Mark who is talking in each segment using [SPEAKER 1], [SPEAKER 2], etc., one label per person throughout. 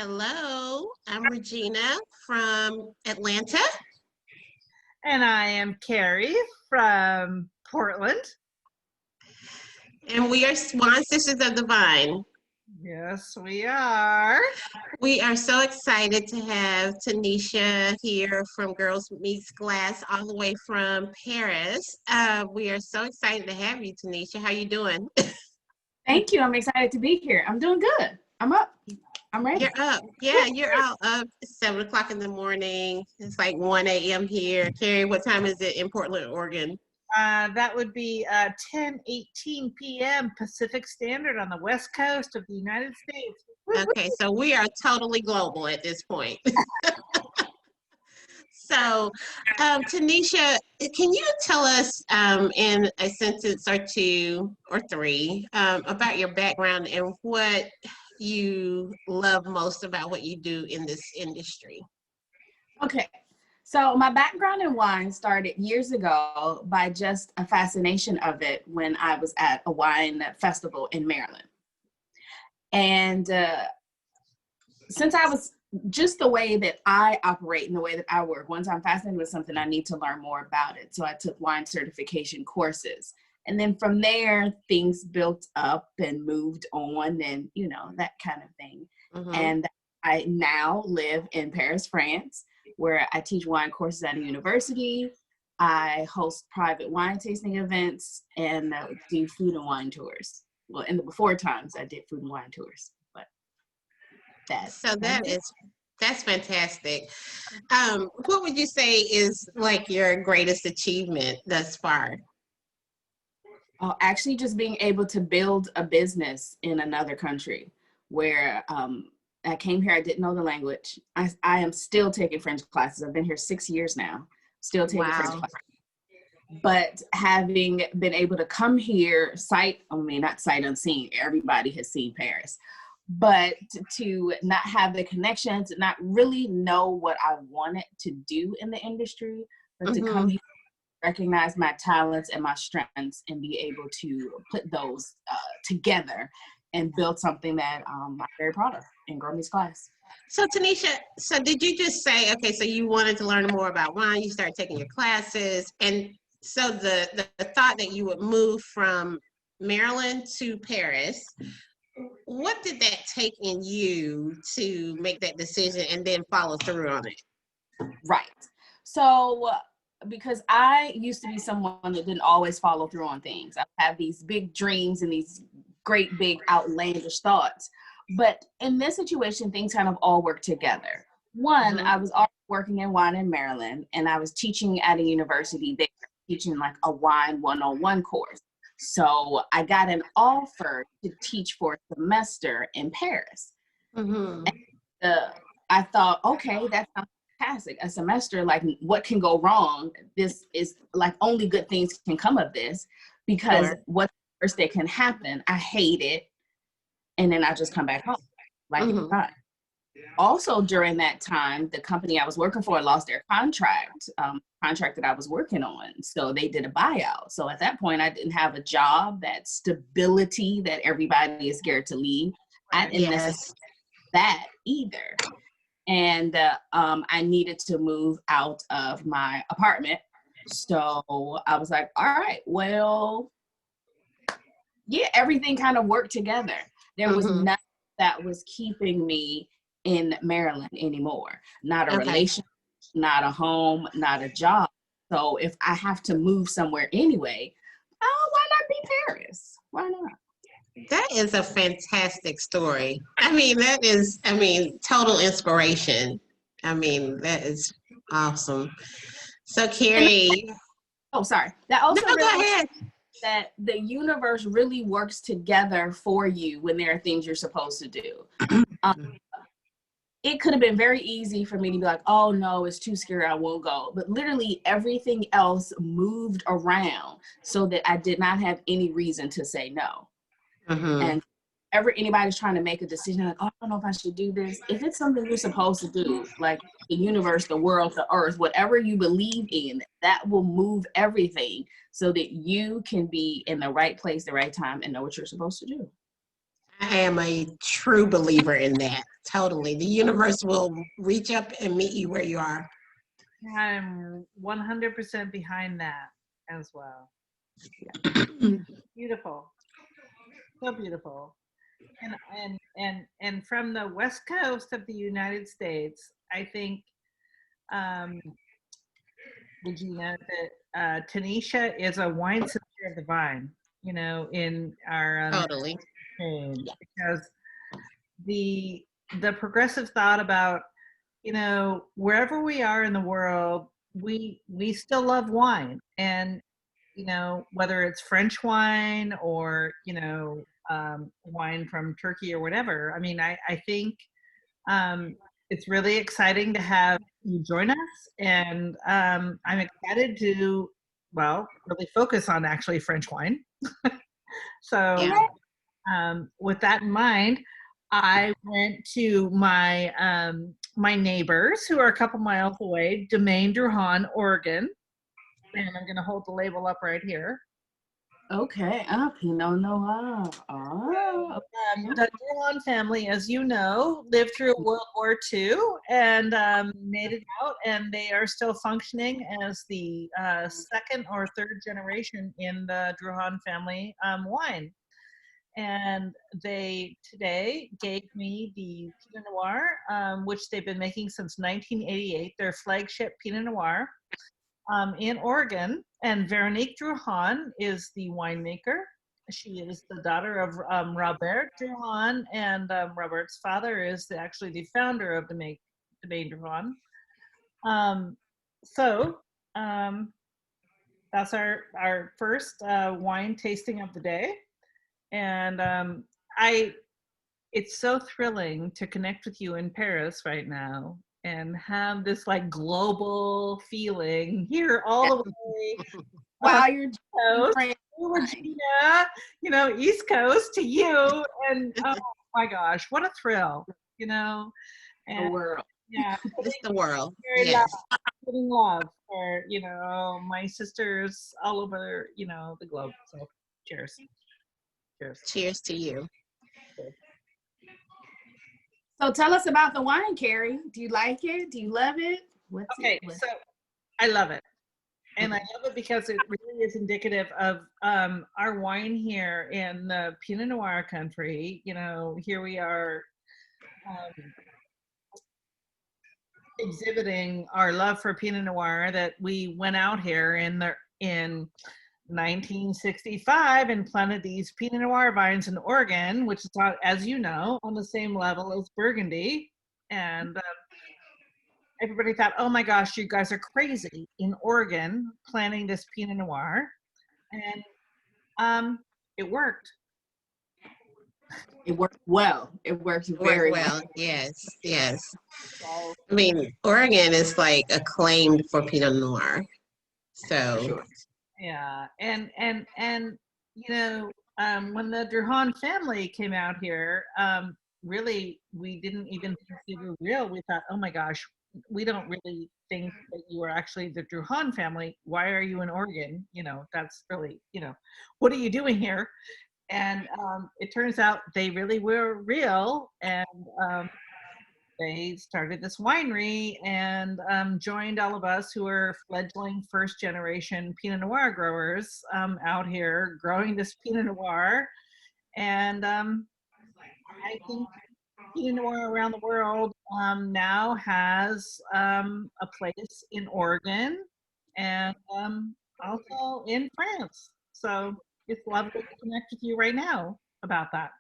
[SPEAKER 1] Hello, I'm Regina from Atlanta,
[SPEAKER 2] And I am Carrie from Portland.
[SPEAKER 1] and we are Swan Sisters of the Vine.
[SPEAKER 2] Yes, we are.
[SPEAKER 1] We are so excited to have Tanisha here from Girls Meets Glass, all the way from Paris. We are so excited to have you, Tanisha. How you doing?
[SPEAKER 3] Thank you. I'm excited to be here. I'm doing good. I'm up. I'm ready.
[SPEAKER 1] You're up. Yeah, you're out up 7 o'clock in the morning. It's like 1 a.m. here. Carrie, what time is it in Portland, Oregon?
[SPEAKER 2] That would be 10:18 p.m. Pacific Standard on the west coast of the United States.
[SPEAKER 1] Okay, so we are totally global at this point. So, Tanisha, can you tell us in a sentence or two or three about your background and what you love most about what you do in this industry?
[SPEAKER 3] Okay. So my background in wine started years ago by just a fascination of it when I was at a wine festival in Maryland. And since I was just the way that I operate and the way that I work, once I'm fascinated with something, I need to learn more about it. So I took wine certification courses. And then from there, things built up and moved on and, that kind of thing.
[SPEAKER 1] Mm-hmm.
[SPEAKER 3] And I now live in Paris, France, where I teach wine courses at a university. I host private wine tasting events and do food and wine tours. Well, in the before times, I did food and wine tours, but
[SPEAKER 1] that's fantastic. What would you say is like your greatest achievement thus far?
[SPEAKER 3] Oh, actually just being able to build a business in another country where I came here, I didn't know the language. I am still taking French classes. I've been here 6 years now, still taking French classes. But having been able to come here, not sight unseen, everybody has seen Paris, but to not have the connections, not really know what I wanted to do in the industry, but to come here, recognize my talents and my strengths and be able to put those together and build something that I'm very proud of in Girl Meets Glass.
[SPEAKER 1] So Tanisha, did you just say, okay, so you wanted to learn more about wine, you started taking your classes, and so the thought that you would move from Maryland to Paris, what did that take in you to make that decision and then follow through on it?
[SPEAKER 3] Right. So because I used to be someone that didn't always follow through on things. I have these big dreams and these great big outlandish thoughts. But in this situation, things kind of all work together. One, I was already working in wine in Maryland, and I was teaching at a university there, teaching like a wine 101 course. So I got an offer to teach for a semester in Paris. And, I thought, okay, that sounds fantastic. A semester, like what can go wrong? This is like only good things can come of this, because what's the worst that can happen? I hate it. And then I just come back home. Also during that time, the company I was working for lost their contract that I was working on. So they did a buyout. So at that point, I didn't have a job, that stability that everybody is scared to leave. I didn't necessarily that either. And I needed to move out of my apartment. So I was like, all right, well, yeah, everything kind of worked together. There was nothing that was keeping me in Maryland anymore. Not a relationship, not a home, not a job. So if I have to move somewhere anyway, why not be Paris? Why not?
[SPEAKER 1] That is a fantastic story. That is, total inspiration. That is awesome. So Carrie.
[SPEAKER 3] Sorry. That also
[SPEAKER 1] go ahead.
[SPEAKER 3] That the universe really works together for you when there are things you're supposed to do. It could have been very easy for me to be like, oh no, it's too scary, I won't go. But literally everything else moved around so that I did not have any reason to say no. And anybody's trying to make a decision, like, oh, I don't know if I should do this. If it's something you're supposed to do, like the universe, the world, the earth, whatever you believe in, that will move everything so that you can be in the right place, the right time, and know what you're supposed to do.
[SPEAKER 1] I am a true believer in that. Totally. The universe will reach up and meet you where you are.
[SPEAKER 2] I'm 100% behind that as well. Beautiful. So beautiful. And from the west coast of the United States, I think Regina, that Tanisha is a wine sister of the vine, in our
[SPEAKER 1] Totally.
[SPEAKER 2] trade, because the progressive thought about, wherever we are in the world, we still love wine, and whether it's French wine or wine from Turkey or whatever. I mean, I think it's really exciting to have you join us, and I'm excited to, well, really focus on actually French wine. So, with that in mind, I went to my neighbors who are a couple miles away, Domaine Druhan, Oregon, and I'm going to hold the label up right here.
[SPEAKER 3] Okay. Pinot Noir. Oh.
[SPEAKER 2] The Druhan family, as you know, lived through World War II and made it out, and they are still functioning as the second or third generation in the Druhan family wine. And they today gave me the Pinot Noir, which they've been making since 1988, their flagship Pinot Noir. In Oregon, and Veronique Druhan is the winemaker. She is the daughter of Robert Druhan, and Robert's father is actually the founder of Domaine Druhan. So that's our first wine tasting of the day, and it's so thrilling to connect with you in Paris right now and have this like global feeling here all the way
[SPEAKER 3] Wow, you're
[SPEAKER 2] coast, Virginia, East Coast to you. And oh my gosh, what a thrill, And
[SPEAKER 3] the world.
[SPEAKER 2] yeah,
[SPEAKER 1] It's the world.
[SPEAKER 2] very
[SPEAKER 1] Yes.
[SPEAKER 2] putting love for, my sisters all over, the globe. So cheers. Cheers.
[SPEAKER 1] Cheers to you.
[SPEAKER 3] So tell us about the wine, Carrie. Do you like it? Do you love it?
[SPEAKER 2] Okay, so I love it. And I love it because it really is indicative of our wine here in the Pinot Noir country. Here we are exhibiting our love for Pinot Noir, that we went out here in 1965 and planted these Pinot Noir vines in Oregon, which is, as you know, on the same level as Burgundy. And everybody thought, oh my gosh, you guys are crazy in Oregon planting this Pinot Noir. And it worked.
[SPEAKER 3] It worked well. It worked very well.
[SPEAKER 1] Yes, yes. I mean, Oregon is like acclaimed for Pinot Noir. So
[SPEAKER 3] Sure.
[SPEAKER 2] Yeah, and when the Druhan family came out here, really we didn't even think they were real. We thought, oh my gosh, we don't really think that you are actually the Druhan family. Why are you in Oregon? That's really, what are you doing here? And it turns out they really were real, and they started this winery and joined all of us who are fledgling first generation Pinot Noir growers out here growing this Pinot Noir. And I think Pinot Noir around the world now has a place in Oregon and also in France. So it's lovely to connect with you right now about that.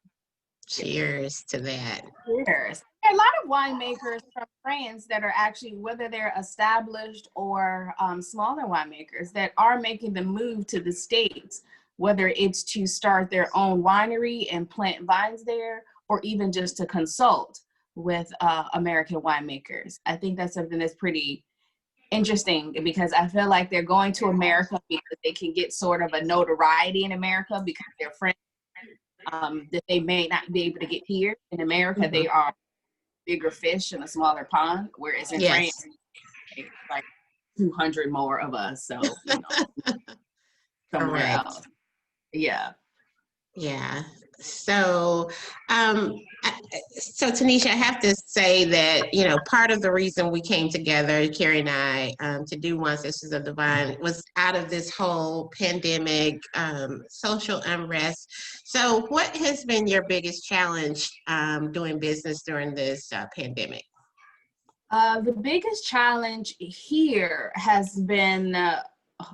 [SPEAKER 1] cheers to that.
[SPEAKER 3] Cheers. There are a lot of winemakers from France that are actually, whether they're established or smaller winemakers, that are making the move to the States, whether it's to start their own winery and plant vines there, or even just to consult with American winemakers. I think that's something that's pretty interesting, because I feel like they're going to America because they can get sort of a notoriety in America because they're French, that they may not be able to get here. In America, they are bigger fish in a smaller pond, whereas in France, it's like 200 more of us. So, somewhere else. Yeah.
[SPEAKER 1] Yeah. So, so Tanisha, I have to say that, part of the reason we came together, Carrie and I, to do One Sisters of Divine was out of this whole pandemic, social unrest. So what has been your biggest challenge doing business during this pandemic?
[SPEAKER 3] The biggest challenge here has been,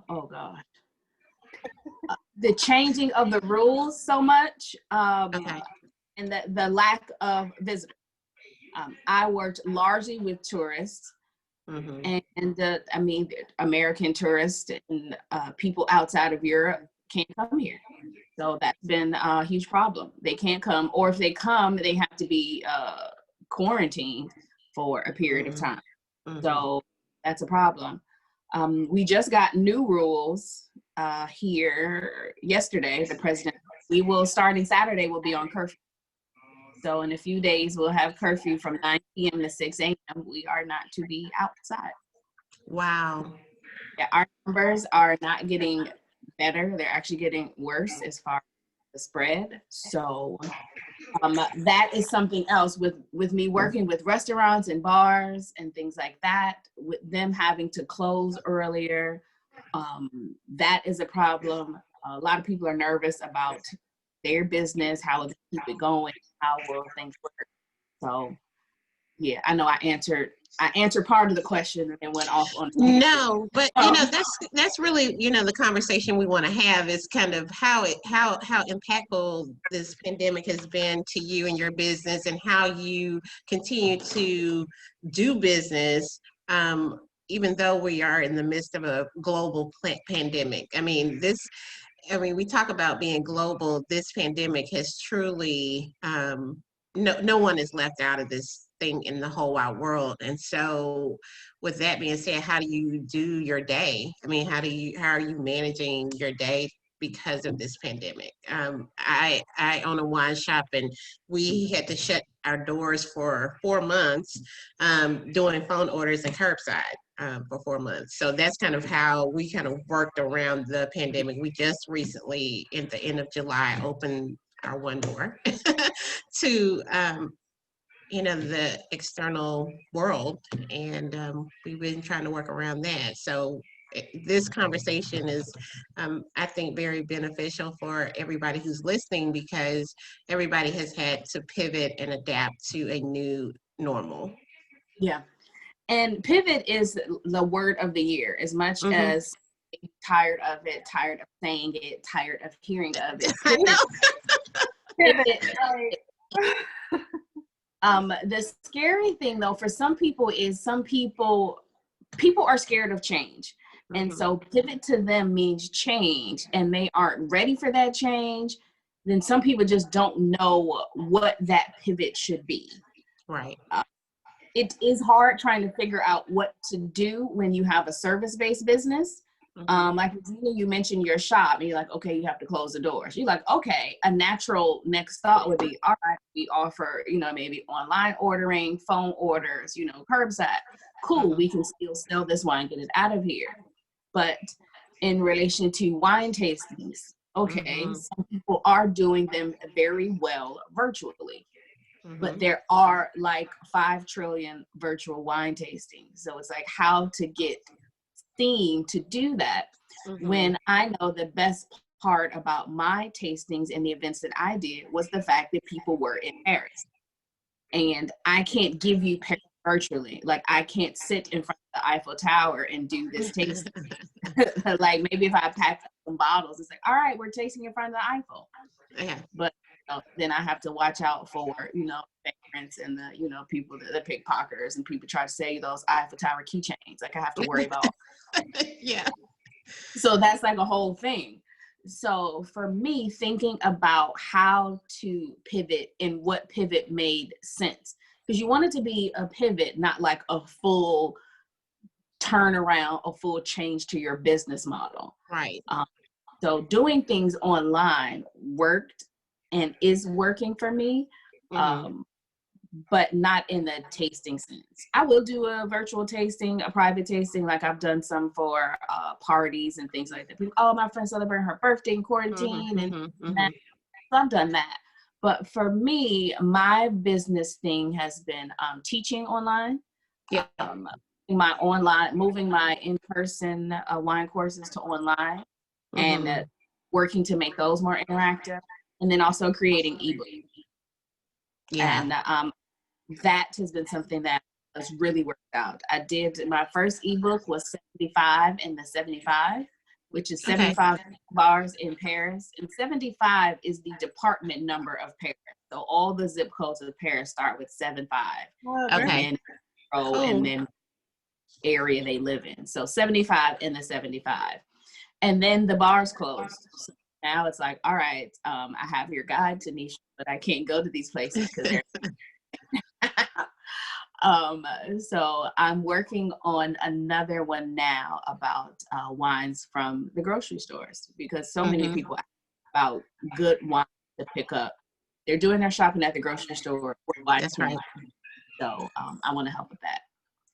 [SPEAKER 3] oh gosh, the changing of the rules so much,
[SPEAKER 1] Okay.
[SPEAKER 3] and the lack of visitors. I worked largely with tourists,
[SPEAKER 1] Mm-hmm.
[SPEAKER 3] and I mean, American tourists and people outside of Europe can't come here. So that's been a huge problem. They can't come, or if they come, they have to be quarantined for a period of time.
[SPEAKER 1] Mm-hmm.
[SPEAKER 3] So that's a problem. We just got new rules here yesterday. The president, we will, starting Saturday, will be on curfew. So in a few days, we'll have curfew from 9 p.m. to 6 a.m. We are not to be outside.
[SPEAKER 1] Wow.
[SPEAKER 3] Yeah, our numbers are not getting better. They're actually getting worse as far as the spread. So that is something else with me working with restaurants and bars and things like that, with them having to close earlier. That is a problem. A lot of people are nervous about their business, how will they keep it going, how will things work. So yeah, I know I answered part of the question and went off on a tangent.
[SPEAKER 1] No, but that's really, the conversation we want to have is kind of how impactful this pandemic has been to you and your business, and how you continue to do business, even though we are in the midst of a global pandemic. We talk about being global. This pandemic has truly, no one is left out of this thing in the whole wide world. And so with that being said, how do you do your day? How are you managing your day because of this pandemic? I own a wine shop, and we had to shut our doors for 4 months, doing phone orders and curbside. For 4 months. So that's kind of how we kind of worked around the pandemic. We just recently, at the end of July, opened our one door to, the external world. And we've been trying to work around that. So this conversation is, I think, very beneficial for everybody who's listening, because everybody has had to pivot and adapt to a new normal.
[SPEAKER 3] Yeah. And pivot is the word of the year, as much
[SPEAKER 1] Mm-hmm.
[SPEAKER 3] as tired of it, tired of saying it, tired of hearing of it.
[SPEAKER 1] I know.
[SPEAKER 3] Pivot. The scary thing, though, for some people is people are scared of change. And so pivot to them means change, and they aren't ready for that change. Then some people just don't know what that pivot should be.
[SPEAKER 1] Right.
[SPEAKER 3] It is hard trying to figure out what to do when you have a service-based business. Like you mentioned your shop, and you're like, okay, you have to close the doors. You're like, okay, a natural next thought would be, all right, we offer, maybe online ordering, phone orders, curbside. Cool, we can still sell this wine, get it out of here. But in relation to wine tastings, okay, some people are doing them very well virtually. But there are like 5 trillion virtual wine tastings. So it's like how to get seen to do that, when I know the best part about my tastings and the events that I did was the fact that people were in Paris. And I can't give you Paris virtually. Like, I can't sit in front of the Eiffel Tower and do this tasting. Like, maybe if I pack up some bottles, it's like, all right, we're tasting in front of the Eiffel.
[SPEAKER 1] Yeah.
[SPEAKER 3] But then I have to watch out for, vagrants and the, people, the pickpocketers, and people try to sell you those Eiffel Tower keychains. Like, I have to worry about.
[SPEAKER 1] Yeah.
[SPEAKER 3] So that's like a whole thing. So for me, thinking about how to pivot and what pivot made sense, because you want it to be a pivot, not like a full turnaround, a full change to your business model.
[SPEAKER 1] Right.
[SPEAKER 3] So doing things online worked and is working for me, but not in the tasting sense. I will do a virtual tasting, a private tasting, like I've done some for parties and things like that. People, my friend's celebrating her birthday in quarantine, and that. So I've done that. But for me, my business thing has been teaching online.
[SPEAKER 1] Yeah.
[SPEAKER 3] Moving my in-person wine courses to online, and
[SPEAKER 1] Mm-hmm.
[SPEAKER 3] working to make those more interactive, and then also creating ebooks.
[SPEAKER 1] Yeah.
[SPEAKER 3] And that has been something that has really worked out. I did, my first ebook was 75 in the 75, which is
[SPEAKER 1] Okay.
[SPEAKER 3] 75 bars in Paris. And 75 is the department number of Paris. So all the zip codes of Paris start with 75.
[SPEAKER 1] Okay.
[SPEAKER 3] And then
[SPEAKER 1] Cool.
[SPEAKER 3] and then area they live in. So 75 in the 75. And then the bars closed. So now it's like, all right, I have your guide, Tanisha, but I can't go to these places because they're so I'm working on another one now about wines from the grocery stores, because so many people ask about good wine to pick up. They're doing their shopping at the grocery store.
[SPEAKER 1] That's right.
[SPEAKER 3] So I want to help with that.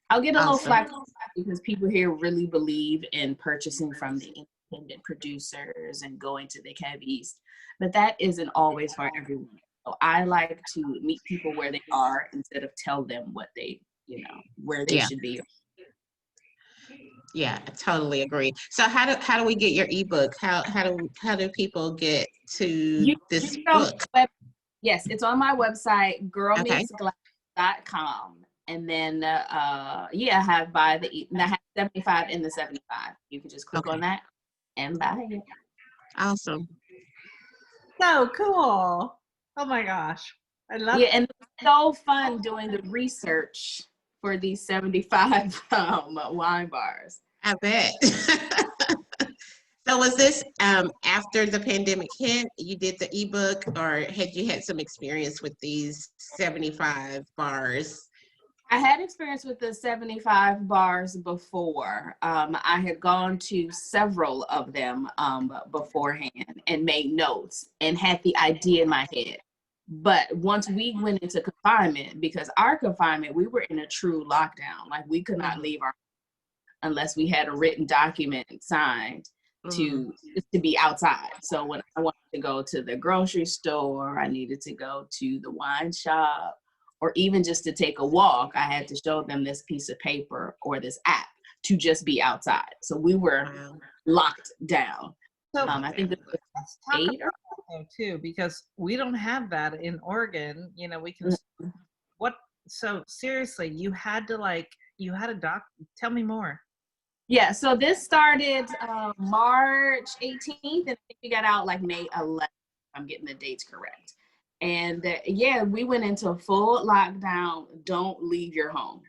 [SPEAKER 3] I'll get a little flack because people here really believe in purchasing from the independent producers and going to the cavistes, but that isn't always for everyone. So I like to meet people where they are instead of tell them what they, where they should be.
[SPEAKER 1] Yeah, I totally agree. So how do we get your ebook? How do people get to this book?
[SPEAKER 3] Yes, it's on my website,
[SPEAKER 1] Okay.
[SPEAKER 3] girlmeetsglass.com. And then I have I have 75 in the 75. You can just click on that and buy it.
[SPEAKER 1] Awesome.
[SPEAKER 2] So cool. Oh my gosh. I love it.
[SPEAKER 3] And it's so fun doing the research for these 75 wine bars.
[SPEAKER 1] I bet. So was this after the pandemic hit, you did the ebook, or had you had some experience with these 75 bars?
[SPEAKER 3] I had experience with the 75 bars before. I had gone to several of them beforehand and made notes and had the idea in my head. But once we went into confinement, because our confinement, we were in a true lockdown. Like, we could not leave our unless we had a written document signed to be outside. So when I wanted to go to the grocery store, I needed to go to the wine shop, or even just to take a walk, I had to show them this piece of paper or this app to just be outside. So we were locked down.
[SPEAKER 2] So
[SPEAKER 3] I think
[SPEAKER 2] let's talk about that though too, because we don't have that in Oregon. We can. So seriously, you had a doc. Tell me more.
[SPEAKER 3] Yeah, so this started March 18th, and we got out like May 11th. I'm getting the dates correct. And we went into full lockdown. Don't leave your home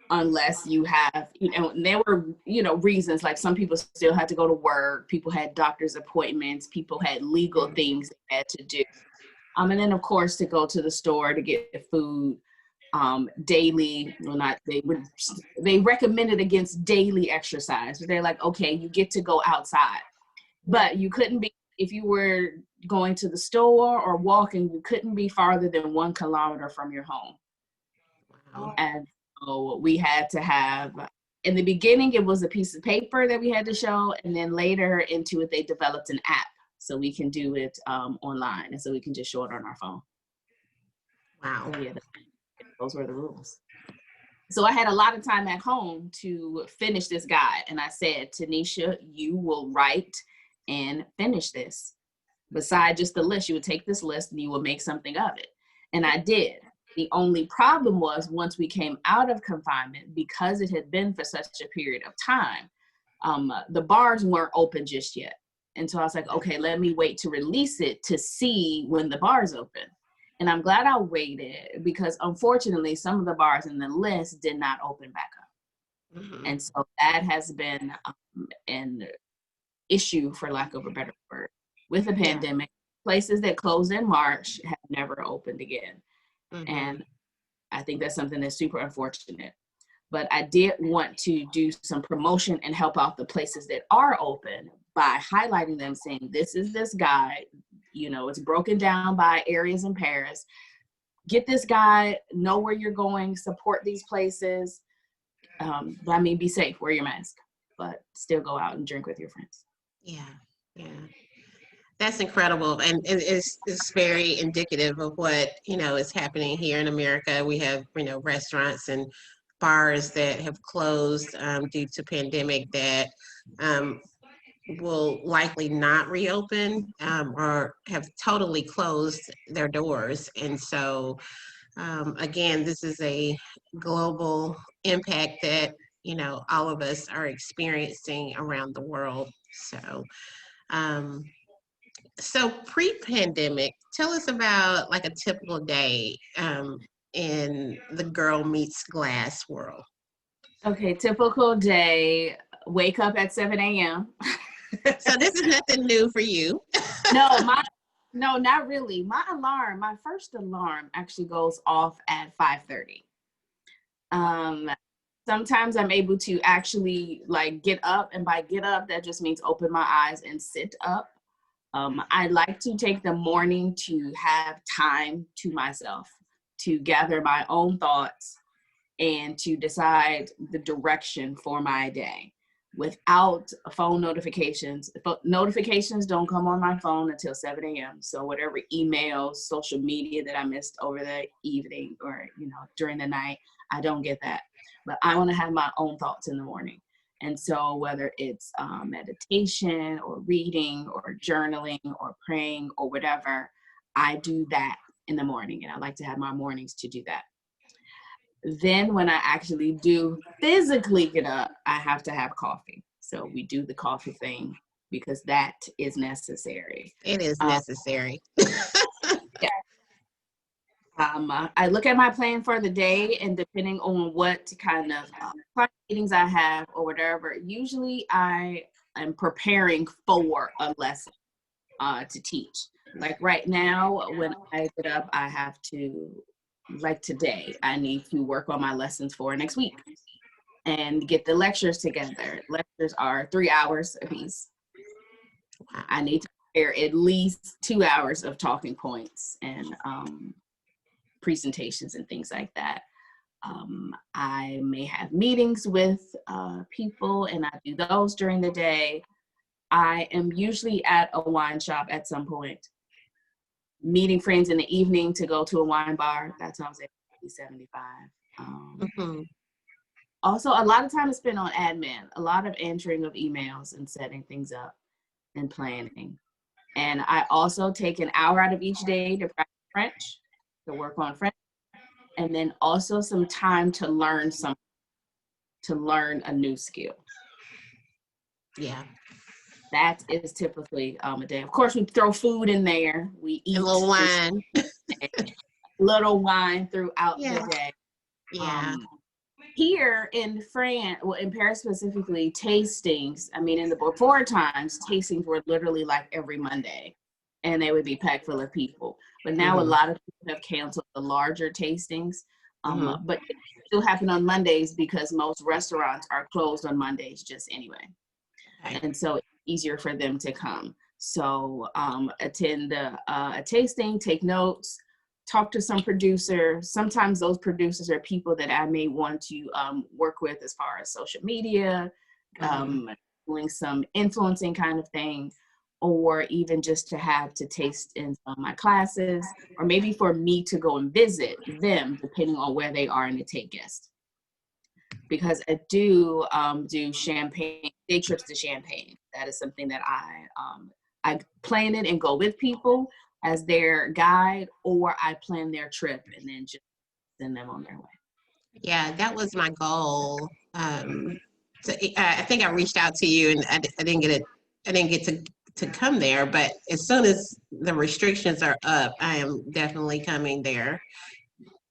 [SPEAKER 3] unless you have, and there were, reasons, like some people still had to go to work. People had doctor's appointments. People had legal things they had to do. And then, of course, to go to the store to get food. Daily, they recommended against daily exercise. They're like, okay, you get to go outside, but you couldn't be, if you were going to the store or walking, you couldn't be farther than 1 kilometer from your home. Wow. And so we had to have, in the beginning, it was a piece of paper that we had to show, and then later into it, they developed an app so we can do it online, and so we can just show it on our phone.
[SPEAKER 1] Wow.
[SPEAKER 3] So, those were the rules. So I had a lot of time at home to finish this guide. And I said, Tanisha, you will write and finish this. Beside just the list, you would take this list and you will make something of it. And I did. The only problem was, once we came out of confinement, because it had been for such a period of time, the bars weren't open just yet. And so I was like, okay, let me wait to release it to see when the bars open. And I'm glad I waited, because unfortunately, some of the bars in the list did not open back up. And so that has been an issue, for lack of a better word, with the pandemic. Places that closed in March have never opened again. And I think that's something that's super unfortunate. But I did want to do some promotion and help out the places that are open by highlighting them, saying, this is this guide. It's broken down by areas in Paris. Get this guide, know where you're going, support these places. Be safe, wear your mask, but still go out and drink with your friends.
[SPEAKER 1] Yeah. That's incredible, and it's very indicative of what is happening here in America. We have restaurants and bars that have closed due to pandemic that um, will likely not reopen or have totally closed their doors. And so, again, this is a global impact that all of us are experiencing around the world. So. Um, so pre-pandemic, tell us about like a typical day in the girl meets glass world.
[SPEAKER 3] Okay, typical day, wake up at 7 a.m.
[SPEAKER 1] So this is nothing new for you.
[SPEAKER 3] No, not really. My first alarm actually goes off at 5:30. Sometimes I'm able to actually like get up, and by get up, that just means open my eyes and sit up. I like to take the morning to have time to myself, to gather my own thoughts and to decide the direction for my day without phone notifications. Notifications don't come on my phone until 7 a.m. So whatever emails, social media that I missed over the evening or, during the night, I don't get that. But I want to have my own thoughts in the morning. And so whether it's meditation or reading or journaling or praying or whatever, I do that in the morning. And I like to have my mornings to do that. Then when I actually do physically get up, I have to have coffee. So we do the coffee thing because that is necessary.
[SPEAKER 1] It is necessary.
[SPEAKER 3] Yeah. I look at my plan for the day, and depending on what kind of client meetings I have or whatever, usually I am preparing for a lesson to teach. Like right now, when I get up, I have to, like today, I need to work on my lessons for next week and get the lectures together. Lectures are 3 hours a piece. I need to prepare at least 2 hours of talking points and presentations and things like that. I may have meetings with people, and I do those during the day. I am usually at a wine shop at some point, meeting friends in the evening to go to a wine bar. That's how I was at 75. Also, a lot of time is spent on admin, a lot of answering of emails and setting things up and planning. And I also take an hour out of each day to practice French, to work on French, and then also some time to learn a new skill.
[SPEAKER 1] Yeah.
[SPEAKER 3] That is typically a day. Of course, we throw food in there. We eat
[SPEAKER 1] a little wine.
[SPEAKER 3] Little wine throughout the day.
[SPEAKER 1] Yeah.
[SPEAKER 3] Here in France, well, in Paris specifically, tastings, I mean, in the before times, tastings were literally like every Monday, and they would be packed full of people. But now a lot of people have canceled the larger tastings, but it still happen on Mondays because most restaurants are closed on Mondays just anyway. Right. And so it's easier for them to come. So attend a tasting, take notes, talk to some producers. Sometimes those producers are people that I may want to work with as far as social media, doing some influencing kind of thing, or even just to have to taste in some of my classes, or maybe for me to go and visit them, depending on where they are in the take guest. Because I do Champagne, day trips to Champagne. That is something that I plan it and go with people as their guide, or I plan their trip and then just send them on their way.
[SPEAKER 1] Yeah, that was my goal. I think I reached out to you, and I didn't get to come there, but as soon as the restrictions are up, I am definitely coming there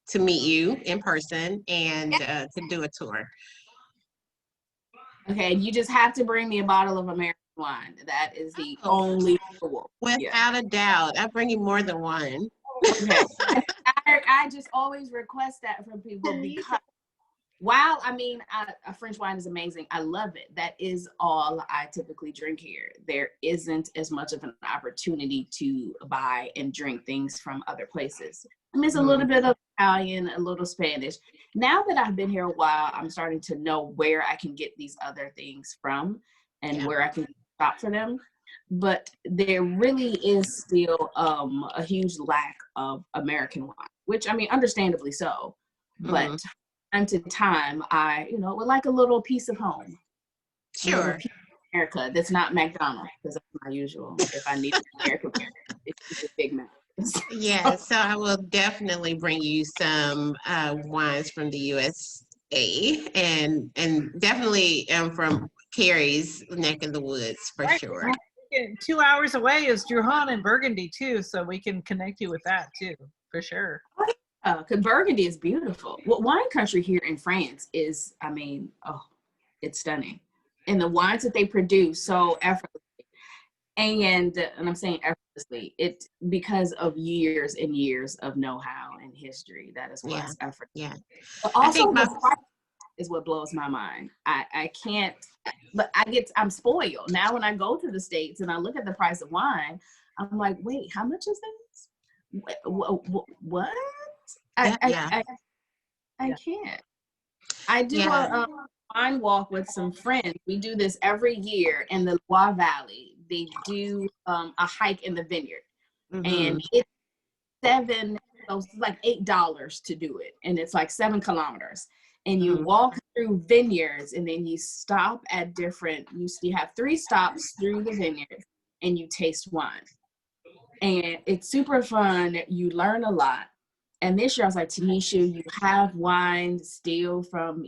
[SPEAKER 1] to meet you in person and to do a tour.
[SPEAKER 3] Okay, you just have to bring me a bottle of American wine. That is the only rule.
[SPEAKER 1] Without a doubt. I bring you more than one.
[SPEAKER 3] Okay. I just always request that from people because while, I mean, a French wine is amazing. I love it. That is all I typically drink here. There isn't as much of an opportunity to buy and drink things from other places. I mean, it's a little bit of Italian, a little Spanish. Now that I've been here a while, I'm starting to know where I can get these other things from and where I can shop for them. but there really is still a huge lack of American wine, which I mean, understandably so. But
[SPEAKER 1] Mhm.
[SPEAKER 3] time to time, I, would like a little piece of home, a little
[SPEAKER 1] Sure.
[SPEAKER 3] piece of America that's not McDonald's, because that's my usual. If I need American, it's a Big Mac.
[SPEAKER 1] Yeah, so I will definitely bring you some wines from the USA and definitely from Carrie's neck of the woods for
[SPEAKER 2] Right.
[SPEAKER 1] sure.
[SPEAKER 2] 2 hours away is Druhan and Burgundy too, so we can connect you with that too, for sure.
[SPEAKER 3] Because Burgundy is beautiful. Well, wine country here in France is, I mean, oh, it's stunning. And the wines that they produce so effortlessly, and I'm saying effortlessly, it because of years and years of know-how and history. That is why
[SPEAKER 1] Yeah,
[SPEAKER 3] it's effort.
[SPEAKER 1] yeah.
[SPEAKER 3] But
[SPEAKER 1] I
[SPEAKER 3] also
[SPEAKER 1] think my
[SPEAKER 3] the price is what blows my mind. I can't, but I'm spoiled. Now when I go to the States and I look at the price of wine, I'm like, wait, how much is this? What? I,
[SPEAKER 1] yeah,
[SPEAKER 3] I,
[SPEAKER 1] yeah,
[SPEAKER 3] I, I can't. I do
[SPEAKER 1] yeah.
[SPEAKER 3] a wine walk with some friends. We do this every year in the Loire Valley. They do a hike in the vineyard,
[SPEAKER 1] Hmm.
[SPEAKER 3] and it's so it's like $8 to do it, and it's like 7 kilometers. And you
[SPEAKER 1] Hmm.
[SPEAKER 3] walk through vineyards, and then you stop at different. You have 3 stops through the vineyard, and you taste wine, and it's super fun. You learn a lot. And this year I was like, Tanisha, you have wine still from,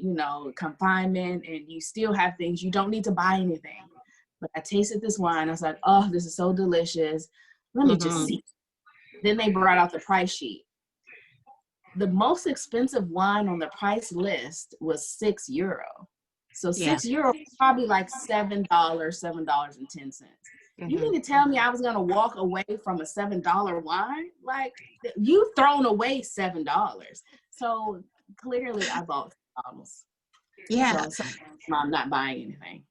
[SPEAKER 3] confinement, and you still have things. You don't need to buy anything. But I tasted this wine. I was like, oh, this is so delicious. Let me just
[SPEAKER 1] Hmm.
[SPEAKER 3] see. Then they brought out the price sheet. The most expensive wine on the price list was €6. So
[SPEAKER 1] Yeah.
[SPEAKER 3] €6 probably like $7, $7.10. You
[SPEAKER 1] Hmm.
[SPEAKER 3] mean to tell me I was gonna walk away from a $7 wine? Like, you thrown away $7. So clearly I bought bottles.
[SPEAKER 1] Yeah.
[SPEAKER 3] So I'm not buying anything.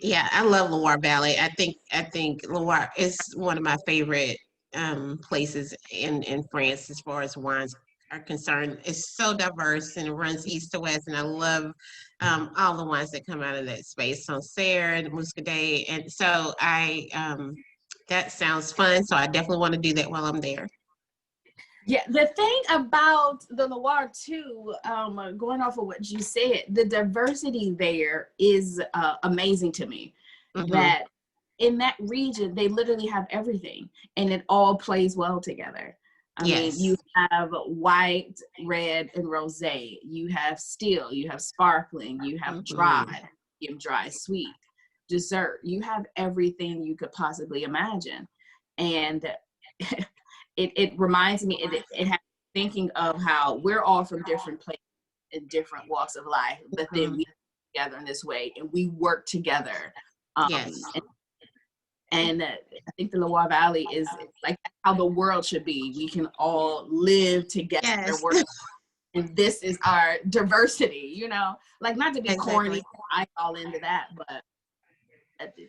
[SPEAKER 1] Yeah, I love Loire Valley. I think Loire is one of my favorite places in France as far as wines are concerned. It's so diverse and it runs east to west, and I love all the wines that come out of that space, Sancerre and Muscadet, and so I that sounds fun. So I definitely want to do that while I'm there.
[SPEAKER 3] Yeah, the thing about the Loire too, going off of what you said, the diversity there is amazing to me.
[SPEAKER 1] Hmm.
[SPEAKER 3] That in that region, they literally have everything, and it all plays well together. I mean, you
[SPEAKER 1] Yes.
[SPEAKER 3] have white, red, and rosé. You have still, you have sparkling, you have
[SPEAKER 1] Hmm.
[SPEAKER 3] dry, sweet, dessert. You have everything you could possibly imagine, and it reminds me. It has me thinking of how we're all from different places in different walks of life, but then
[SPEAKER 1] Hmm.
[SPEAKER 3] we come together in this way and we work together. Um,
[SPEAKER 1] Yes.
[SPEAKER 3] and I think the Loire Valley is like how the world should be. We can all live together,
[SPEAKER 1] Yes.
[SPEAKER 3] work, and this is our diversity. Like, not to be corny,
[SPEAKER 1] Exactly.
[SPEAKER 3] I all into that, but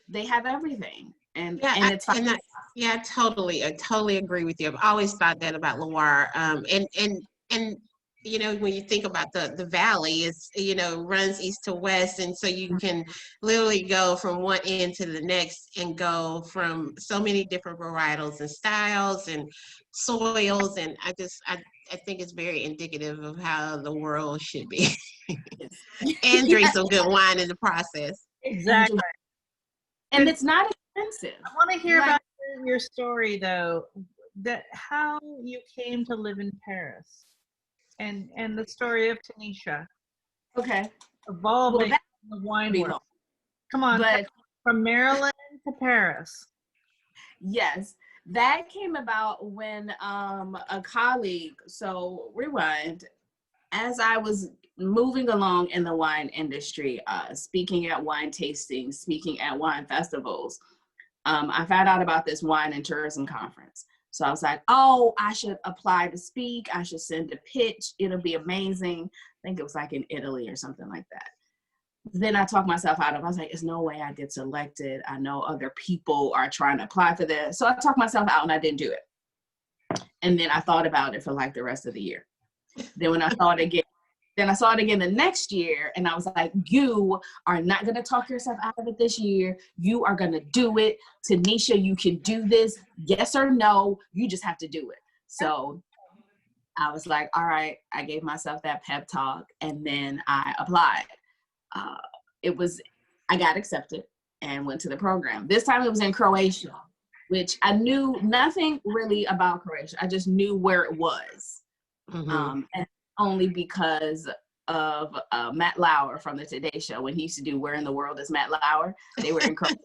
[SPEAKER 3] they have everything, and
[SPEAKER 1] Yeah,
[SPEAKER 3] and it's fine.
[SPEAKER 1] yeah, I totally agree with you. I've always thought that about Loire. And when you think about the valley, it's runs east to west, and so you can literally go from one end to the next and go from so many different varietals and styles and soils, and I think it's very indicative of how the world should be, and drink
[SPEAKER 3] Yeah,
[SPEAKER 1] some good wine in the process.
[SPEAKER 3] and
[SPEAKER 2] Exactly.
[SPEAKER 3] and it's not expensive.
[SPEAKER 2] I want to hear
[SPEAKER 3] Like,
[SPEAKER 2] about your story though, that how you came to live in Paris, and the story of Tanisha
[SPEAKER 3] okay, well,
[SPEAKER 2] evolving
[SPEAKER 3] that
[SPEAKER 2] the wine
[SPEAKER 3] would be
[SPEAKER 2] world.
[SPEAKER 3] long,
[SPEAKER 2] Come on,
[SPEAKER 3] but
[SPEAKER 2] from Maryland to Paris.
[SPEAKER 3] yes, that came about when a colleague. So rewind. As I was moving along in the wine industry, speaking at wine tastings, speaking at wine festivals, I found out about this wine and tourism conference. So I was like, oh, I should apply to speak. I should send a pitch. It'll be amazing. I think it was like in Italy or something like that. Then I talked myself out of it. I was like, there's no way I get selected. I know other people are trying to apply for this. So I talked myself out and I didn't do it. And then I thought about it for like the rest of the year. Then when I thought again, Then I saw it again the next year, and I was like, you are not going to talk yourself out of it this year. You are going to do it. Tanisha, you can do this. Yes or no, you just have to do it. So I was like, all right, I gave myself that pep talk, and then I applied. I got accepted and went to the program. This time it was in Croatia, which I knew nothing really about Croatia. I just knew where it was. And only because of Matt Lauer from the Today Show, when he used to do Where in the World is Matt Lauer? They were in Croatia.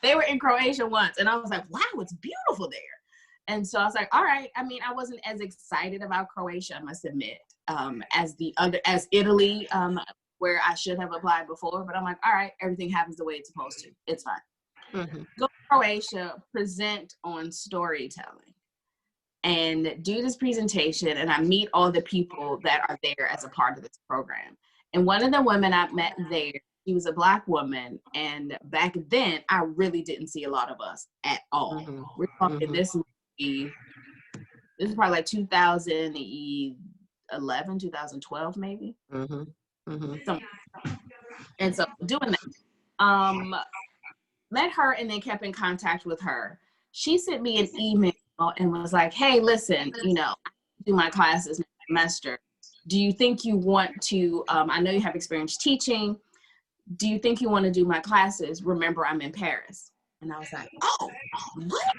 [SPEAKER 3] They were in Croatia once, and I was like, wow, it's beautiful there. And so I was like, all right. I mean, I wasn't as excited about Croatia, I must admit, as Italy, where I should have applied before. But I'm like, all right, everything happens the way it's supposed to. It's fine. Go to Croatia, present on storytelling, and do this presentation. And I meet all the people that are there as a part of this program. And one of the women I met there, she was a Black woman. And back then, I really didn't see a lot of us at all. We're talking this is probably like 2011, 2012, maybe. And so doing that, met her and then kept in contact with her. She sent me an email and was like, hey, listen, I do my classes next semester. Do you think you want to, I know you have experience teaching. Do you think you want to do my classes? Remember, I'm in Paris. And I was like, oh, what?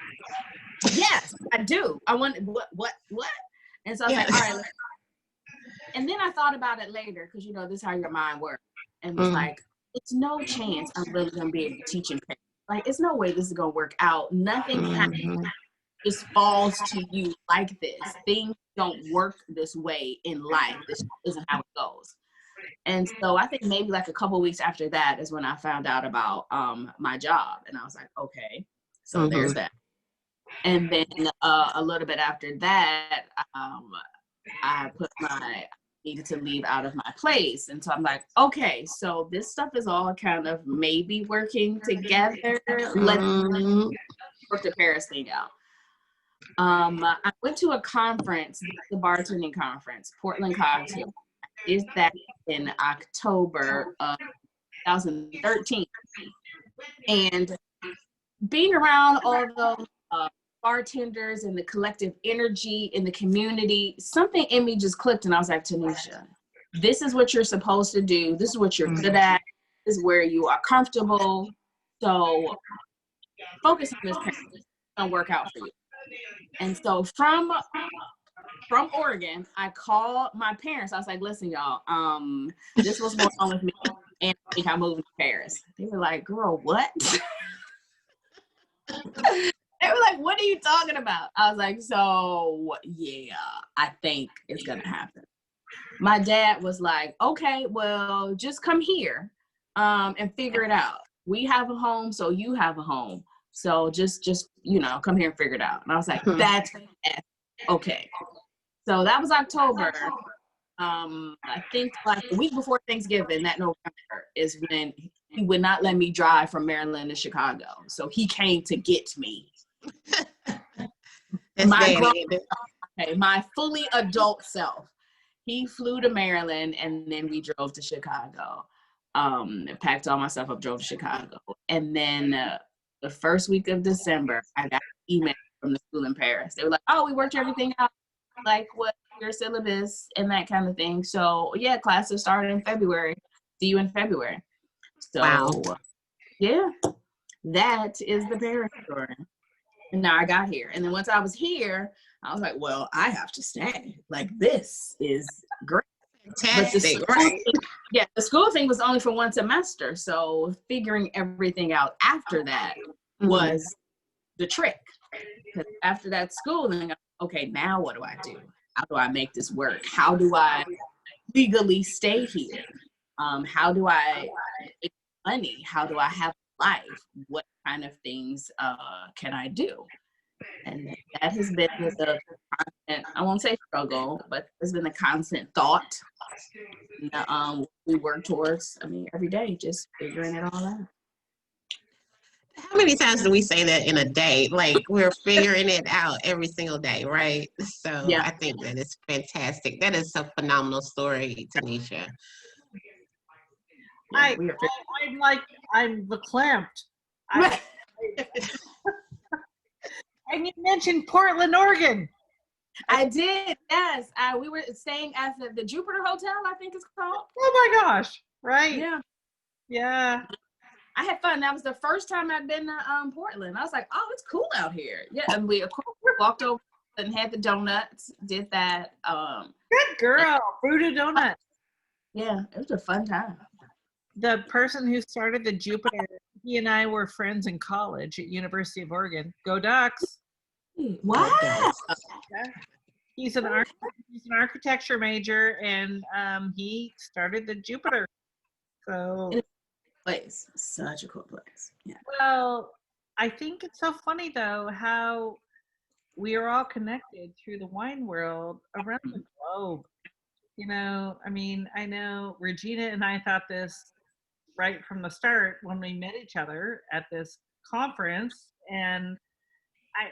[SPEAKER 3] Yes, I do. I want, what? And so I was like, all right. And then I thought about it later, because, this is how your mind works. And was like, it's no chance I'm really going to be able to teach in Paris. Like, it's no way this is going to work out. Nothing just falls to you like this. Things don't work this way in life. This isn't how it goes. And so I think maybe like a couple of weeks after that is when I found out about my job. And I was like, okay, so there's that. And then a little bit after that, I needed to leave out of my place. And so I'm like, okay, so this stuff is all kind of maybe working together. Let's work the Paris thing out. I went to a conference, the bartending conference, Portland Cocktail. Is that in October of 2013. And being around all those bartenders and the collective energy in the community, something in me just clicked, and I was like, Tanisha, this is what you're supposed to do. This is what you're good at. This is where you are comfortable. So focus on this. It's gonna work out for you. And so from Oregon, I called my parents. I was like, listen, y'all, this was going on with me, and I think I'm moving to Paris. They were like, girl, what? They were like, what are you talking about? I was like, so yeah, I think it's gonna happen. My dad was like, okay, well, just come here and figure it out. We have a home, so you have a home. So just come here and figure it out. And I was like, that's okay. So that was October. I think like a week before Thanksgiving, that November, is when he would not let me drive from Maryland to Chicago. So he came to get me. My fully adult self. He flew to Maryland, and then we drove to Chicago. Packed all my stuff up, drove to Chicago. And then the first week of December, I got an email from the school in Paris. They were like, oh, we worked everything out, like what your syllabus and that kind of thing. So yeah, classes started in February. See you in February. So wow. Yeah, that is the Paris story. And now I got here. And then once I was here, I was like, well, I have to stay. Like, this is great.
[SPEAKER 1] Fantastic, right?
[SPEAKER 3] Yeah, the school thing was only for one semester. So figuring everything out after that was the trick. Because after that schooling, okay, now what do I do? How do I make this work? How do I legally stay here? How do I make money? How do I have life? What kind of things can I do? And that has been the constant, I won't say struggle, but it's been a constant thought. We work towards, every day, just figuring it all out.
[SPEAKER 1] how many times do we say that in a day? Like we're figuring it out every single day, right? So
[SPEAKER 3] Yeah.
[SPEAKER 1] I think that is fantastic. That is a phenomenal story, Tanisha.
[SPEAKER 3] Yeah,
[SPEAKER 2] I,
[SPEAKER 3] we are.
[SPEAKER 2] I'm like, I'm verklempt. I, and you mentioned Portland, Oregon.
[SPEAKER 3] I did, yes. We were staying at the Jupiter Hotel, I think it's called.
[SPEAKER 2] Oh my gosh! Right?
[SPEAKER 3] Yeah,
[SPEAKER 2] Yeah.
[SPEAKER 3] I had fun. That was the first time I'd been to Portland. I was like, oh, it's cool out here. Yeah, and we of course walked over and had the donuts. Did that.
[SPEAKER 2] Good girl. Fruited donut.
[SPEAKER 3] Yeah, it was a fun time.
[SPEAKER 2] The person who started the Jupiter, he and I were friends in college at University of Oregon. Go Ducks!
[SPEAKER 3] Wow.
[SPEAKER 1] Okay.
[SPEAKER 2] Yeah. He's an architecture major, and he started the Jupiter. So,
[SPEAKER 3] Place, such a cool place. Yeah.
[SPEAKER 2] well, I think it's so funny though how we are all connected through the wine world around the globe. You know, I mean, I know Regina and I thought this right from the start when we met each other at this conference, and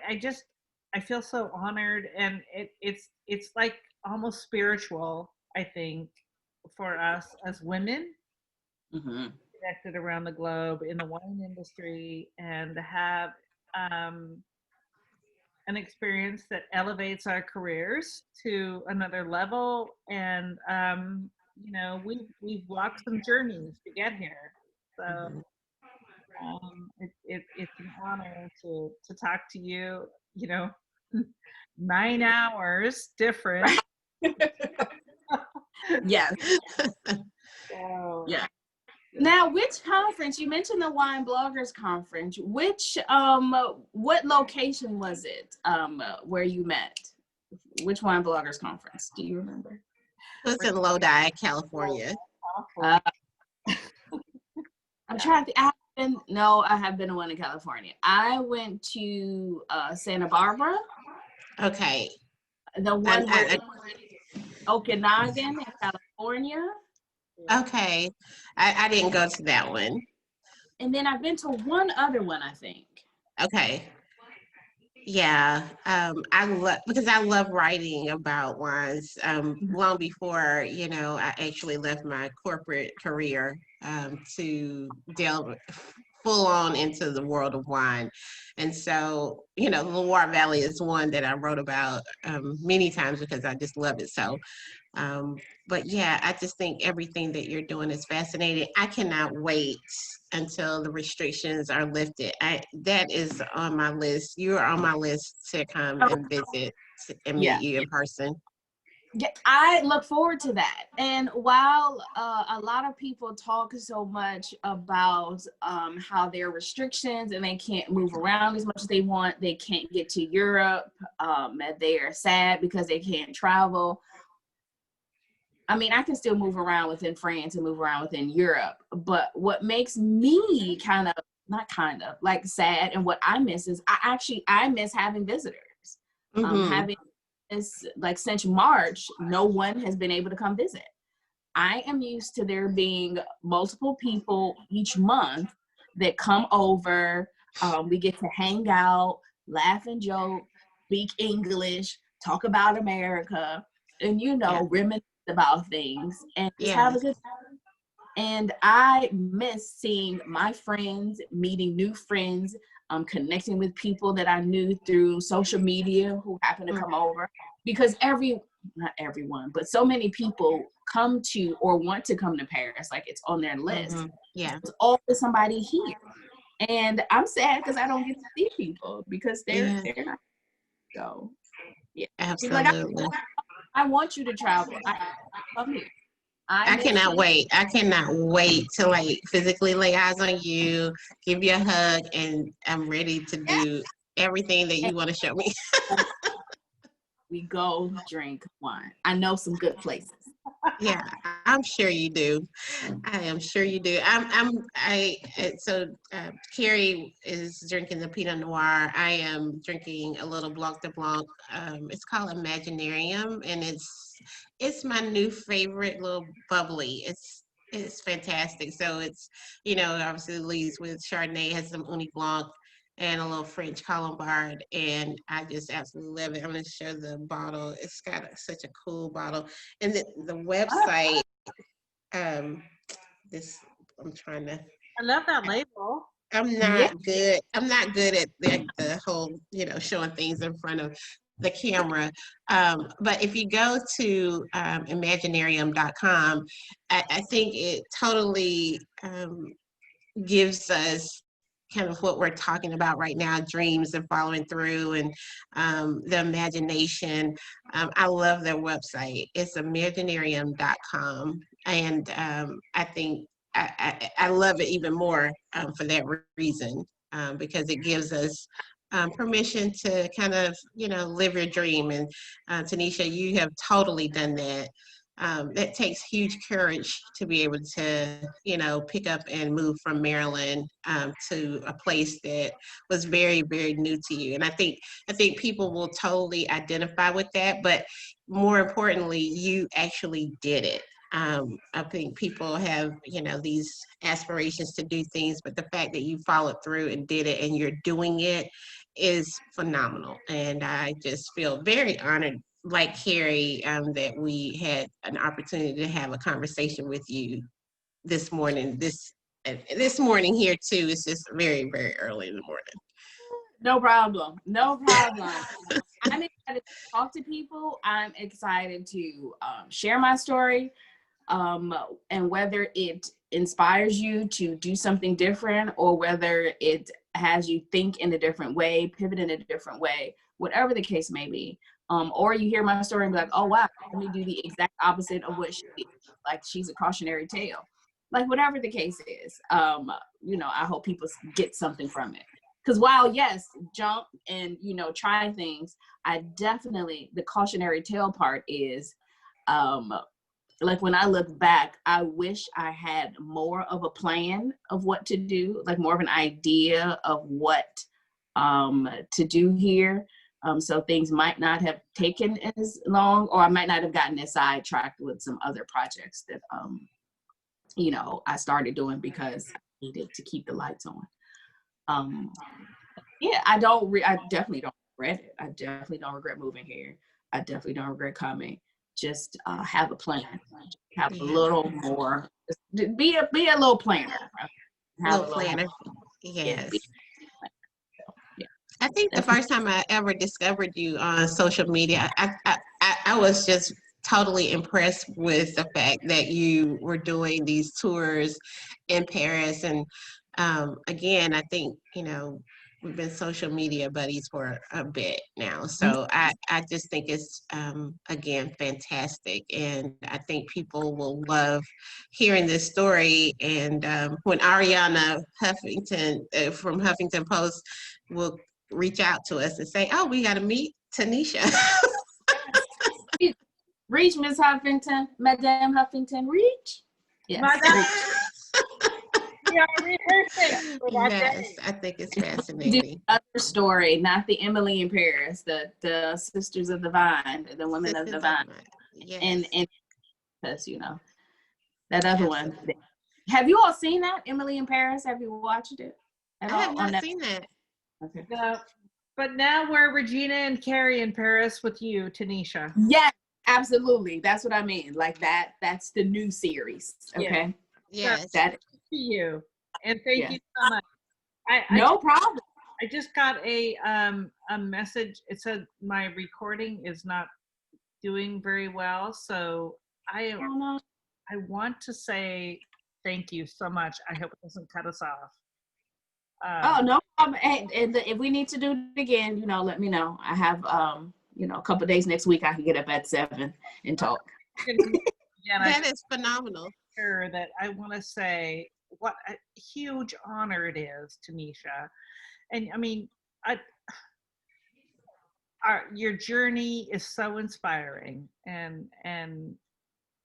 [SPEAKER 2] I just I feel so honored, and it's like almost spiritual, I think, for us as women
[SPEAKER 3] Mm-hmm.
[SPEAKER 2] connected around the globe in the wine industry, and to have um, an experience that elevates our careers to another level. And you know, we've walked some journeys to get here. So
[SPEAKER 1] Mhm.
[SPEAKER 2] it's an honor to talk to you. You know, 9 hours different.
[SPEAKER 3] Yes.
[SPEAKER 2] So
[SPEAKER 3] Yeah. Now, which conference? You mentioned the Wine Bloggers Conference. Which what location was it? Where you met? Which Wine Bloggers Conference? Do you remember?
[SPEAKER 1] It was in Lodi, California.
[SPEAKER 3] Uh, I'm trying to think. I have been to one in California. I went to Santa Barbara,
[SPEAKER 1] Okay.
[SPEAKER 3] the one where Okanagan in California,
[SPEAKER 1] Okay. I didn't go to that one.
[SPEAKER 3] and then I've been to one other one, I think.
[SPEAKER 1] Okay. Yeah, I love because I love writing about wines. Long before, I actually left my corporate career to delve full on into the world of wine. And so, the Loire Valley is one that I wrote about many times because I just love it so. Um, but yeah, I just think everything that you're doing is fascinating. I cannot wait until the restrictions are lifted. That is on my list. You are on my list to come and visit and
[SPEAKER 3] Yeah.
[SPEAKER 1] meet you in person.
[SPEAKER 3] Yeah, I look forward to that. And while a lot of people talk so much about how there are restrictions and they can't move around as much as they want, they can't get to Europe, and they are sad because they can't travel. I mean, I can still move around within France and move around within Europe, but what makes me like sad and what I miss is I miss having visitors. Having this, like, since March, no one has been able to come visit. I am used to there being multiple people each month that come over. We get to hang out, laugh and joke, speak English, talk about America, and reminisce about things and just have a good time. And I miss seeing my friends, meeting new friends, connecting with people that I knew through social media who happen to come over, because not everyone, but so many people come to or want to come to Paris, like it's on their list.
[SPEAKER 1] Yeah.
[SPEAKER 3] There's always somebody here. And I'm sad because I don't get to see people because they're not. So yeah.
[SPEAKER 1] Absolutely.
[SPEAKER 3] I want you to travel. I come here.
[SPEAKER 1] I cannot wait. I cannot wait to like physically lay eyes on you, give you a hug, and I'm ready to do everything that you want to show me.
[SPEAKER 3] We go drink wine. I know some good places.
[SPEAKER 1] Yeah, I'm sure you do. I am sure you do. Carrie is drinking the Pinot Noir. I am drinking a little Blanc de Blanc. It's called Imaginarium, and it's my new favorite little bubbly. it's fantastic. So it's, you know, obviously leads with Chardonnay, has some Uni Blanc and a little French Colombard, and I just absolutely love it. I'm going to show the bottle. It's got such a cool bottle, and the website. Um, this I'm trying to.
[SPEAKER 2] I love that label.
[SPEAKER 1] I'm
[SPEAKER 3] Yeah.
[SPEAKER 1] not good. I'm not good at the whole, you know, showing things in front of the camera. But if you go to Imaginarium.com, I think it totally gives us kind of what we're talking about right now, dreams and following through, and the imagination. I love their website. It's Imaginarium.com. And I think I love it even more for that reason, because it gives us permission to kind of, you know, live your dream. And Tanisha, you have totally done that. That takes huge courage to be able to, you know, pick up and move from Maryland to a place that was very, very new to you. And I think people will totally identify with that, but more importantly, you actually did it. I think people have, you know, these aspirations to do things, but the fact that you followed through and did it and you're doing it is phenomenal. And I just feel very honored, like Carrie, that we had an opportunity to have a conversation with you this morning. This morning here too. It's just very, very early in the morning.
[SPEAKER 3] No problem. No problem. I'm excited to talk to people. I'm excited to share my story, and whether it inspires you to do something different or whether it has you think in a different way, pivot in a different way, whatever the case may be. Or you hear my story and be like, oh, wow, let me do the exact opposite of what she did. Like she's a cautionary tale. Like whatever the case is, you know, I hope people get something from it. Because while, yes, jump and, you know, try things, I definitely, the cautionary tale part is, like when I look back, I wish I had more of a plan of what to do, like more of an idea of what to do here. So things might not have taken as long, or I might not have gotten as sidetracked with some other projects that, you know, I started doing because I needed to keep the lights on. Yeah, I definitely don't regret it. I definitely don't regret moving here. I definitely don't regret coming. Just have a plan. Have a little more. Be a little planner.
[SPEAKER 1] Have a little planner. Yes.
[SPEAKER 3] Yeah.
[SPEAKER 1] I think the first time I ever discovered you on social media, I was just totally impressed with the fact that you were doing these tours in Paris. And again, I think, you know, we've been social media buddies for a bit now. So I just think it's, again, fantastic. And I think people will love hearing this story. And when Ariana Huffington from Huffington Post will reach out to us and say, oh, we got to meet Tanisha.
[SPEAKER 3] Reach, Miss Huffington, Madame Huffington, reach. Yes.
[SPEAKER 2] We are rehearsing for that
[SPEAKER 1] Yes,
[SPEAKER 2] day.
[SPEAKER 1] I think it's fascinating.
[SPEAKER 3] The other story, not the Emily in Paris, the Sisters of the Vine, the Women of the Vine.
[SPEAKER 1] Yes.
[SPEAKER 3] And because, you know, that other one. Have you all seen that, Emily in Paris? Have you watched it at all?
[SPEAKER 1] I have not seen that.
[SPEAKER 3] Okay.
[SPEAKER 2] No, but now we're Regina and Carrie in Paris with you, Tanisha.
[SPEAKER 3] Yes, absolutely. That's what I mean. Like that's the new series. Okay.
[SPEAKER 1] Yes.
[SPEAKER 3] That
[SPEAKER 2] To you, and thank you so much.
[SPEAKER 3] No problem.
[SPEAKER 2] I just got a message. It said my recording is not doing very well, so I want to say thank you so much. I hope it doesn't cut us off.
[SPEAKER 3] No problem. And if we need to do it again, you know, let me know. I have you know, a couple of days next week. I can get up at 7 and talk.
[SPEAKER 2] That
[SPEAKER 3] is phenomenal.
[SPEAKER 2] That I want to say what a huge honor it is, Tanisha. And I mean, your journey is so inspiring, and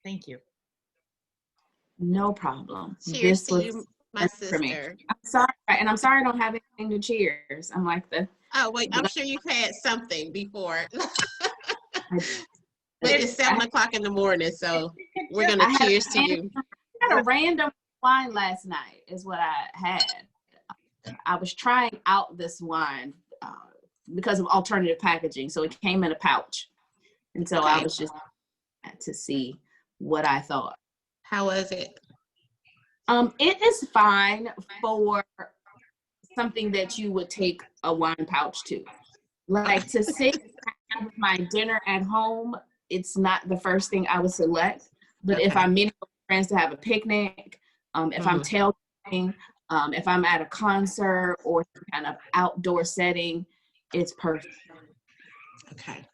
[SPEAKER 2] thank you.
[SPEAKER 3] No problem.
[SPEAKER 1] Cheers to you, my sister.
[SPEAKER 3] I'm sorry, and I'm sorry I don't have anything to cheers. I'm like the.
[SPEAKER 1] Oh wait, I'm sure you've had something before. But it's 7 o'clock in the morning, so we're gonna cheers to you.
[SPEAKER 3] had a random wine last night is what I had. I was trying out this wine because of alternative packaging. So it came in a pouch. And so I was just to see what I thought.
[SPEAKER 1] How was it?
[SPEAKER 3] It is fine for something that you would take a wine pouch to. Like to sit with my dinner at home, it's not the first thing I would select. But if I'm meeting with friends to have a picnic, if I'm tailgating, if I'm at a concert or some kind of outdoor setting, it's perfect.
[SPEAKER 1] Okay.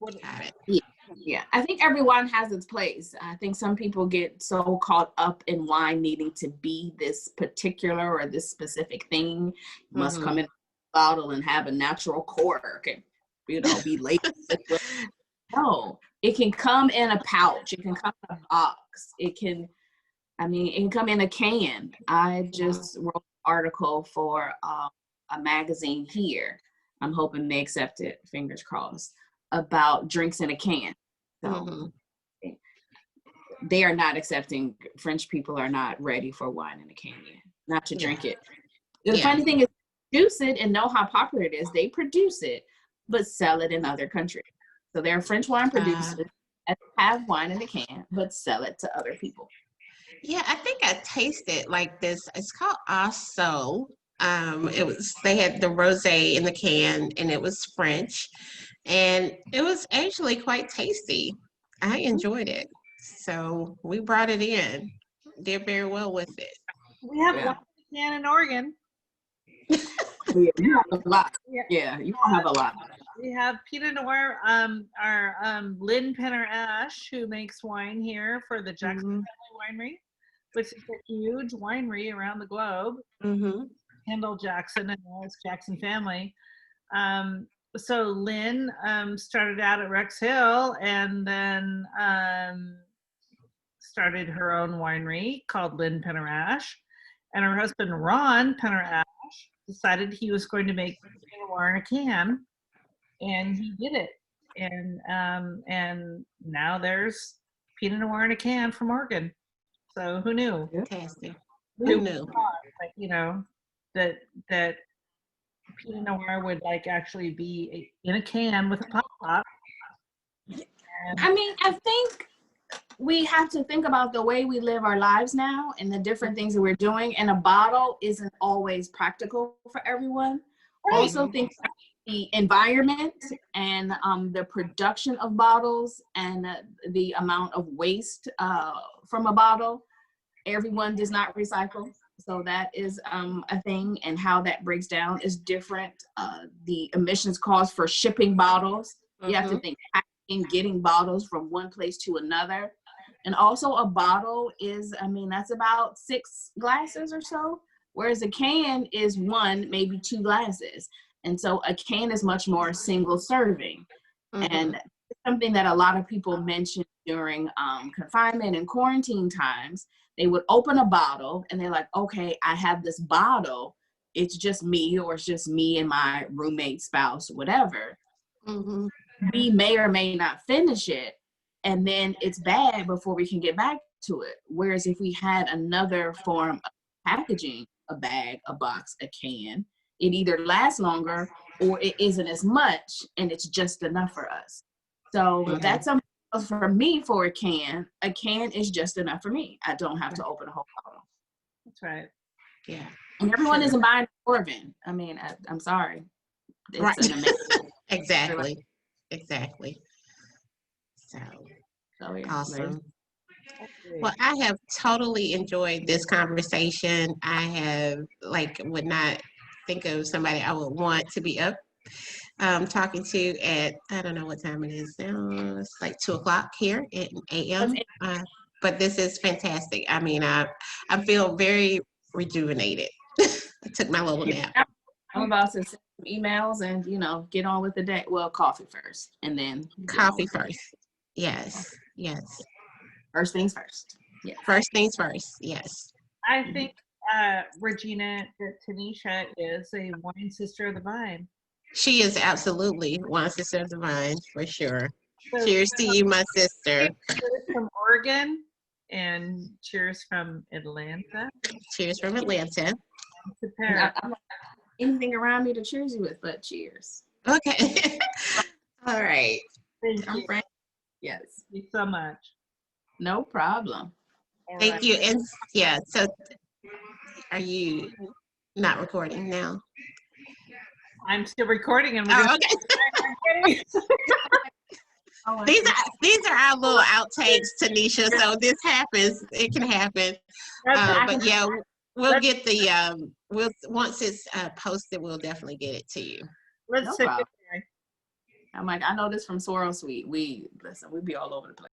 [SPEAKER 1] Got it.
[SPEAKER 3] Yeah, I think every wine has its place. I think some people get so caught up in wine needing to be this particular or this specific thing. It must come in a bottle and have a natural cork and, you know, be labeled. No, it can come in a pouch. It can come in a box. It can come in a can. I just wrote an article for a magazine here. I'm hoping they accept it, fingers crossed, about drinks in a can. So they are not accepting, French people are not ready for wine in a can yet, not to drink it. The funny thing is, produce it and know how popular it is. They produce it, but sell it in other countries. So there are French wine producers that have wine in a can, but sell it to other people.
[SPEAKER 1] Yeah, I think I tasted like this. It's called Asso. They had the rosé in the can, and it was French, and it was actually quite tasty. I enjoyed it, so we brought it in. Did very well with it.
[SPEAKER 2] We have one can in Oregon.
[SPEAKER 3] You have a lot. Yeah, you don't have a lot.
[SPEAKER 2] We have Pinot Noir. Our Lynn Penner Ash, who makes wine here for the Jackson Family Winery, which is a huge winery around the globe. Kendall Jackson and his Jackson family. So Lynn started out at Rex Hill and then started her own winery called Lynn Penner Ash. And her husband, Ron Penner Ash, decided he was going to make Pinot Noir in a can. And he did it. And now there's Pinot Noir in a can from Oregon. So who knew?
[SPEAKER 1] Fantastic. Who knew?
[SPEAKER 2] Like, you know, that Pinot Noir would like actually be in a can with a pop.
[SPEAKER 3] I mean, I think we have to think about the way we live our lives now and the different things that we're doing. And a bottle isn't always practical for everyone. Right. Also think the environment and the production of bottles and the amount of waste from a bottle. Everyone does not recycle. So that is a thing, and how that breaks down is different. The emissions cost for shipping bottles. You have to think packaging, getting bottles from one place to another. And also a bottle is, I mean, that's about 6 glasses or so, whereas a can is 1, maybe 2 glasses. And so a can is much more single serving. And something that a lot of people mentioned during confinement and quarantine times, they would open a bottle and they're like, okay, I have this bottle. It's just me, or it's just me and my roommate, spouse, whatever. We may or may not finish it. And then it's bad before we can get back to it. Whereas if we had another form of packaging, a bag, a box, a can, it either lasts longer or it isn't as much, and it's just enough for us. So that's something else for me. For a can is just enough for me. I don't have to open a whole bottle.
[SPEAKER 2] That's right.
[SPEAKER 3] Yeah. And everyone isn't buying Orvin. I mean, I'm sorry. It's an amazing.
[SPEAKER 1] Exactly. So
[SPEAKER 3] yeah,
[SPEAKER 1] awesome. Well, I have totally enjoyed this conversation. I have would not think of somebody I would want to be up talking to at, I don't know what time it is now. It's like 2:00 here at a.m. But this is fantastic. I mean, I feel very rejuvenated. I took my little nap.
[SPEAKER 3] I'm about to send some emails and, get on with the day. Well, coffee first, and then
[SPEAKER 1] coffee first. Yes.
[SPEAKER 3] First things first.
[SPEAKER 1] Yeah. First things first. Yes.
[SPEAKER 2] I think Regina, that Tanisha is a wine sister of the vine.
[SPEAKER 1] She is absolutely wine sister of the vine, for sure. So, cheers to you, my sister.
[SPEAKER 2] From Oregon, and cheers from Atlanta
[SPEAKER 1] Cheers from Atlanta.
[SPEAKER 2] to
[SPEAKER 3] And
[SPEAKER 2] Paris.
[SPEAKER 3] I'm like, anything around me to cheers you with, but cheers.
[SPEAKER 1] Okay. All right.
[SPEAKER 2] Thank
[SPEAKER 3] I'm
[SPEAKER 2] you.
[SPEAKER 3] frank. Yes.
[SPEAKER 2] Thank you so much.
[SPEAKER 3] No problem.
[SPEAKER 2] All
[SPEAKER 1] Thank
[SPEAKER 2] right.
[SPEAKER 1] you. And yeah, so are you not recording now?
[SPEAKER 2] I'm still recording and we're
[SPEAKER 1] Oh,
[SPEAKER 2] gonna
[SPEAKER 1] okay.
[SPEAKER 3] Oh,
[SPEAKER 1] These are our little outtakes, Tanisha. So this happens. It can happen. But yeah, we'll get the once it's posted, we'll definitely get it to you.
[SPEAKER 2] let's
[SPEAKER 3] No
[SPEAKER 2] say
[SPEAKER 3] problem.
[SPEAKER 2] goodbye.
[SPEAKER 3] I'm like, I know this from Sorrel Suite. We be all over the place.